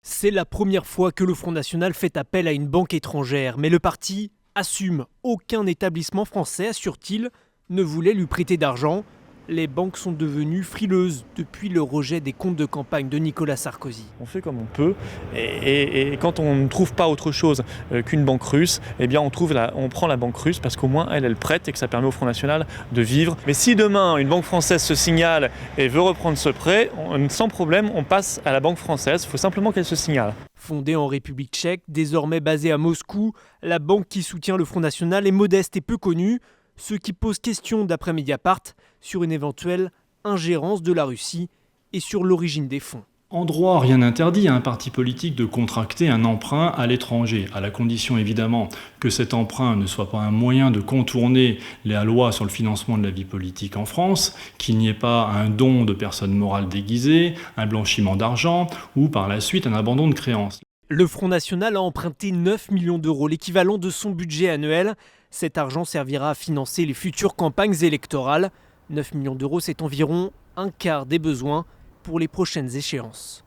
C'est la première fois que le Front National fait appel à une banque étrangère, mais le parti assume. Aucun établissement français, assure-t-il, ne voulait lui prêter d'argent. Les banques sont devenues frileuses depuis le rejet des comptes de campagne de Nicolas Sarkozy. On fait comme on peut et quand on ne trouve pas autre chose qu'une banque russe, eh bien on prend la banque russe parce qu'au moins elle prête et que ça permet au Front National de vivre. Mais si demain une banque française se signale et veut reprendre ce prêt, sans problème on passe à la banque française, il faut simplement qu'elle se signale. Fondée en République tchèque, désormais basée à Moscou, la banque qui soutient le Front National est modeste et peu connue, ce qui pose question d'après Mediapart sur une éventuelle ingérence de la Russie et sur l'origine des fonds. En droit, rien n'interdit à un parti politique de contracter un emprunt à l'étranger, à la condition évidemment que cet emprunt ne soit pas un moyen de contourner la loi sur le financement de la vie politique en France, qu'il n'y ait pas un don de personnes morales déguisées, un blanchiment d'argent ou par la suite un abandon de créances. Le Front National a emprunté 9 millions d'euros, l'équivalent de son budget annuel. Cet argent servira à financer les futures campagnes électorales. 9 millions d'euros, c'est environ un quart des besoins pour les prochaines échéances.